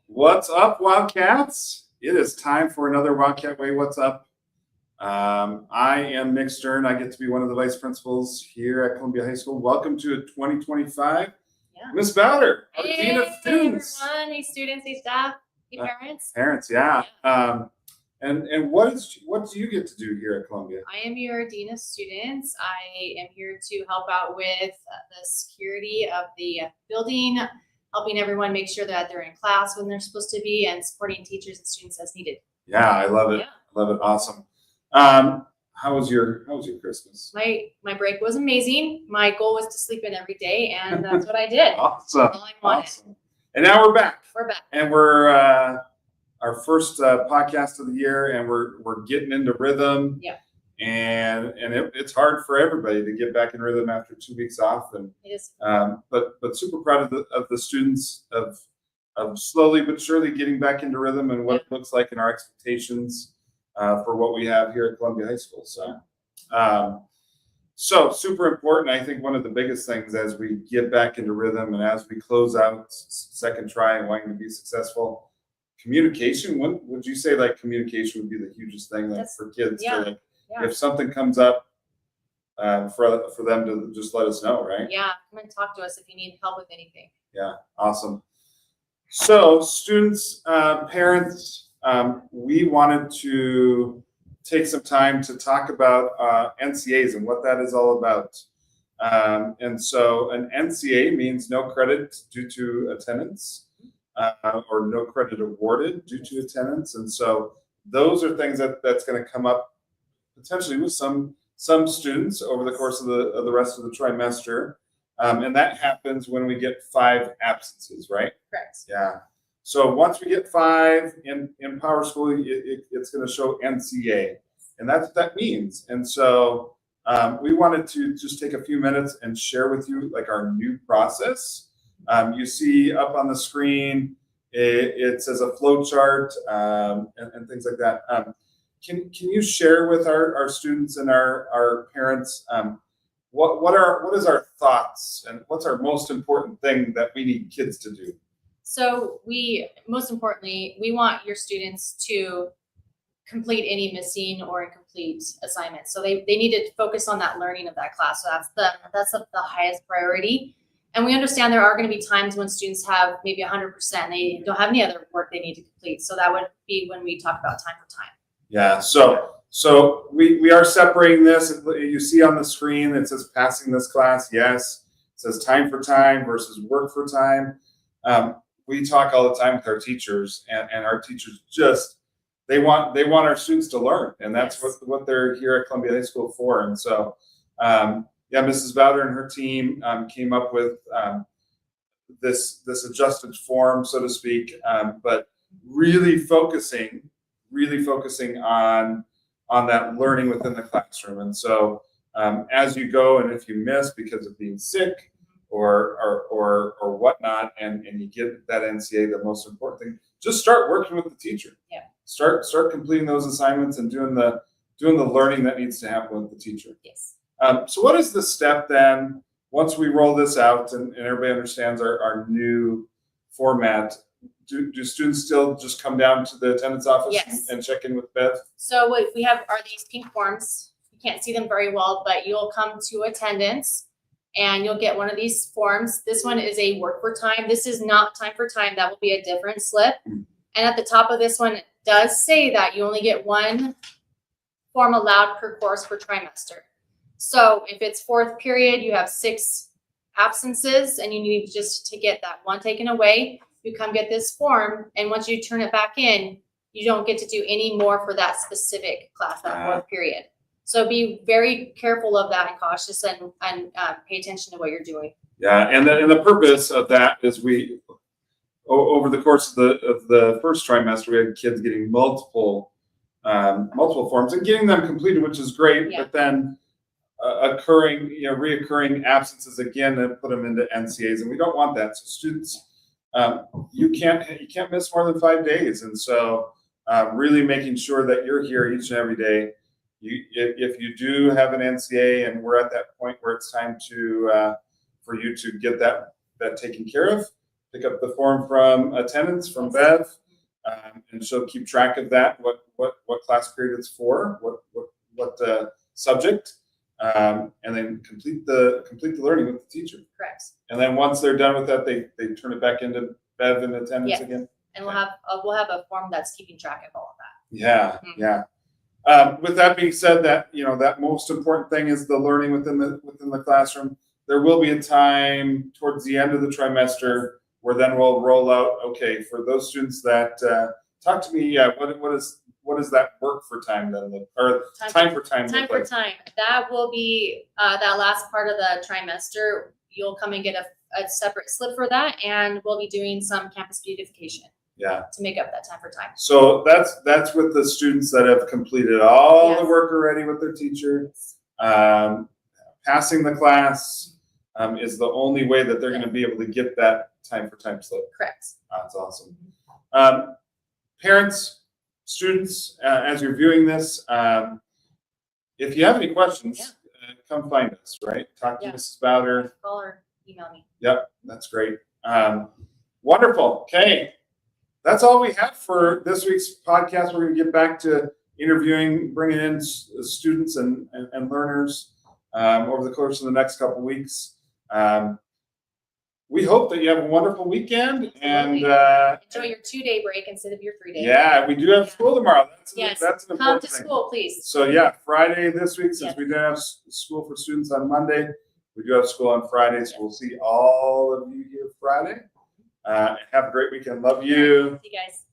What's up, Wildcats? It is time for another Wildcat Way. What's up? I am Nick Stern. I get to be one of the vice principals here at Columbia High School. Welcome to 2025. Yeah. Miss Bauder, our Hey, Dean of Students. everyone. Hey, students. Hey, staff. Hey, parents. Parents, yeah. And what do you get to do here at Columbia? I am your Dean of Students. I am here to help out with the security of the building, helping everyone make sure that they're in class when they're supposed to be, and supporting teachers and students as needed. Yeah, I love it. Yeah. I love it. Awesome. How was your Christmas? My break was amazing. My goal was to sleep in every day, and that's what I did. Awesome. All I wanted. Awesome. And now we're back. We're back. And we're our first podcast of the year, and we're getting into rhythm. Yeah. And it's hard for everybody to get back in rhythm after 2 weeks off. And it is. But super proud of the students of slowly but surely getting back into rhythm and what it looks like in our expectations for what we have here at Columbia High School. So super important. I think one of the biggest things as we get back into rhythm and as we close out second try and wanting to be successful, communication. Would you say like communication would be the hugest thing for kids? To, if something comes up, for them to just let us know, right? Yeah, come and talk to us if you need help with anything. Yeah, awesome. So students, parents, we wanted to take some time to talk about NCAs and what that is all about. And so an NCA means no credit due to attendance. Or no credit awarded due to attendance, and so those are things that's going to come up potentially with some students over the course of the rest of the trimester, and that happens when we get 5 absences, right? Correct. Yeah. So once we get 5 in Power School, it's going to show NCA, and that's what that means. And so we wanted to just take a few minutes and share with you like our new process. You see up on the screen, it says a flow chart and things like that. Can you share with our students and our parents what is our thoughts and what's our most important thing that we need kids to do? So most importantly, we want your students to complete any missing or incomplete assignments. So they need to focus on that learning of that class. So that's the highest priority. And we understand there are going to be times when students have maybe 100%. They don't have any other work they need to complete. So that would be when we talk about time for time. Yeah. So we are separating this. You see on the screen, it says passing this class. Yes. It says time for time versus work for time. We talk all the time with our teachers, and our teachers just, they want our students to learn. And that's what they're here at Columbia High School for. And so, yeah, Mrs. Bauder and her team came up with this adjusted form, so to speak, but really focusing on that learning within the classroom. And so as you go, and if you miss because of being sick or whatnot, and you get that NCA, the most important thing, just start working with the teacher. Yeah. Start completing those assignments and doing the learning that needs to happen with the teacher. Yes. So what is the step then, once we roll this out and everybody understands our new format, do students still just come down to the attendance office and check in with Beth? So what we have are these pink forms. You can't see them very well, but you'll come to attendance and you'll get one of these forms. This one is a work for time. This is not time for time. That will be a different slip. And at the top of this one, it does say that you only get 1 form allowed per course per trimester. So if it's 4th period, you have 6 absences and you need just to get that 1 taken away. You come get this form, and once you turn it back in, you don't get to do any more for that specific class, that 4th period. So be very careful of that and cautious and pay attention to what you're doing. Yeah, and the purpose of that is we, over the course of the first trimester, we had kids getting multiple forms and getting them completed, which is great, but then reoccurring absences again and put them into NCAs, and we don't want that. So students, you can't miss more than 5 days, and so really making sure that you're here each and every day. If you do have an NCA and we're at that point where it's time to for you to get that taken care of, pick up the form from attendance from Bev, and she'll keep track of that. What class period it's for, what subject, and then complete the learning with the teacher. Correct. And then once they're done with that, they turn it back into Bev in attendance Yes. again. And we'll have a form that's keeping track of all of that. Yeah, yeah. With that being said, that that most important thing is the learning within the classroom. There will be a time towards the end of the trimester where then we'll roll out. Okay, for those students that talk to me, yeah. What is that work for time then, or time for time? Time for time. That will be that last part of the trimester. You'll come and get a separate slip for that, and we'll be doing some campus beautification. Yeah. To make up that time for time. So that's with the students that have completed all the work already with their teacher. Passing the class is the only way that they're going to be able to get that time for time slip. Correct. That's awesome. Parents, students, as you're viewing this, if you have any questions, come find us, right? Talk to Mrs. Bauder. Call or email me. Yep, that's great. Wonderful. Okay. That's all we have for this week's podcast. We're going to get back to interviewing, bringing in students and learners over the course of the next couple of weeks. We hope that you have a wonderful weekend. Absolutely. And enjoy your 2-day break instead of your 3-day. Yeah, we do have school tomorrow. That's an important come to thing. school, please. So Friday this week, since we didn't have school for students on Monday, we do have school on Friday. So we'll see all of you here Friday. Have a great weekend. Love you. See you guys.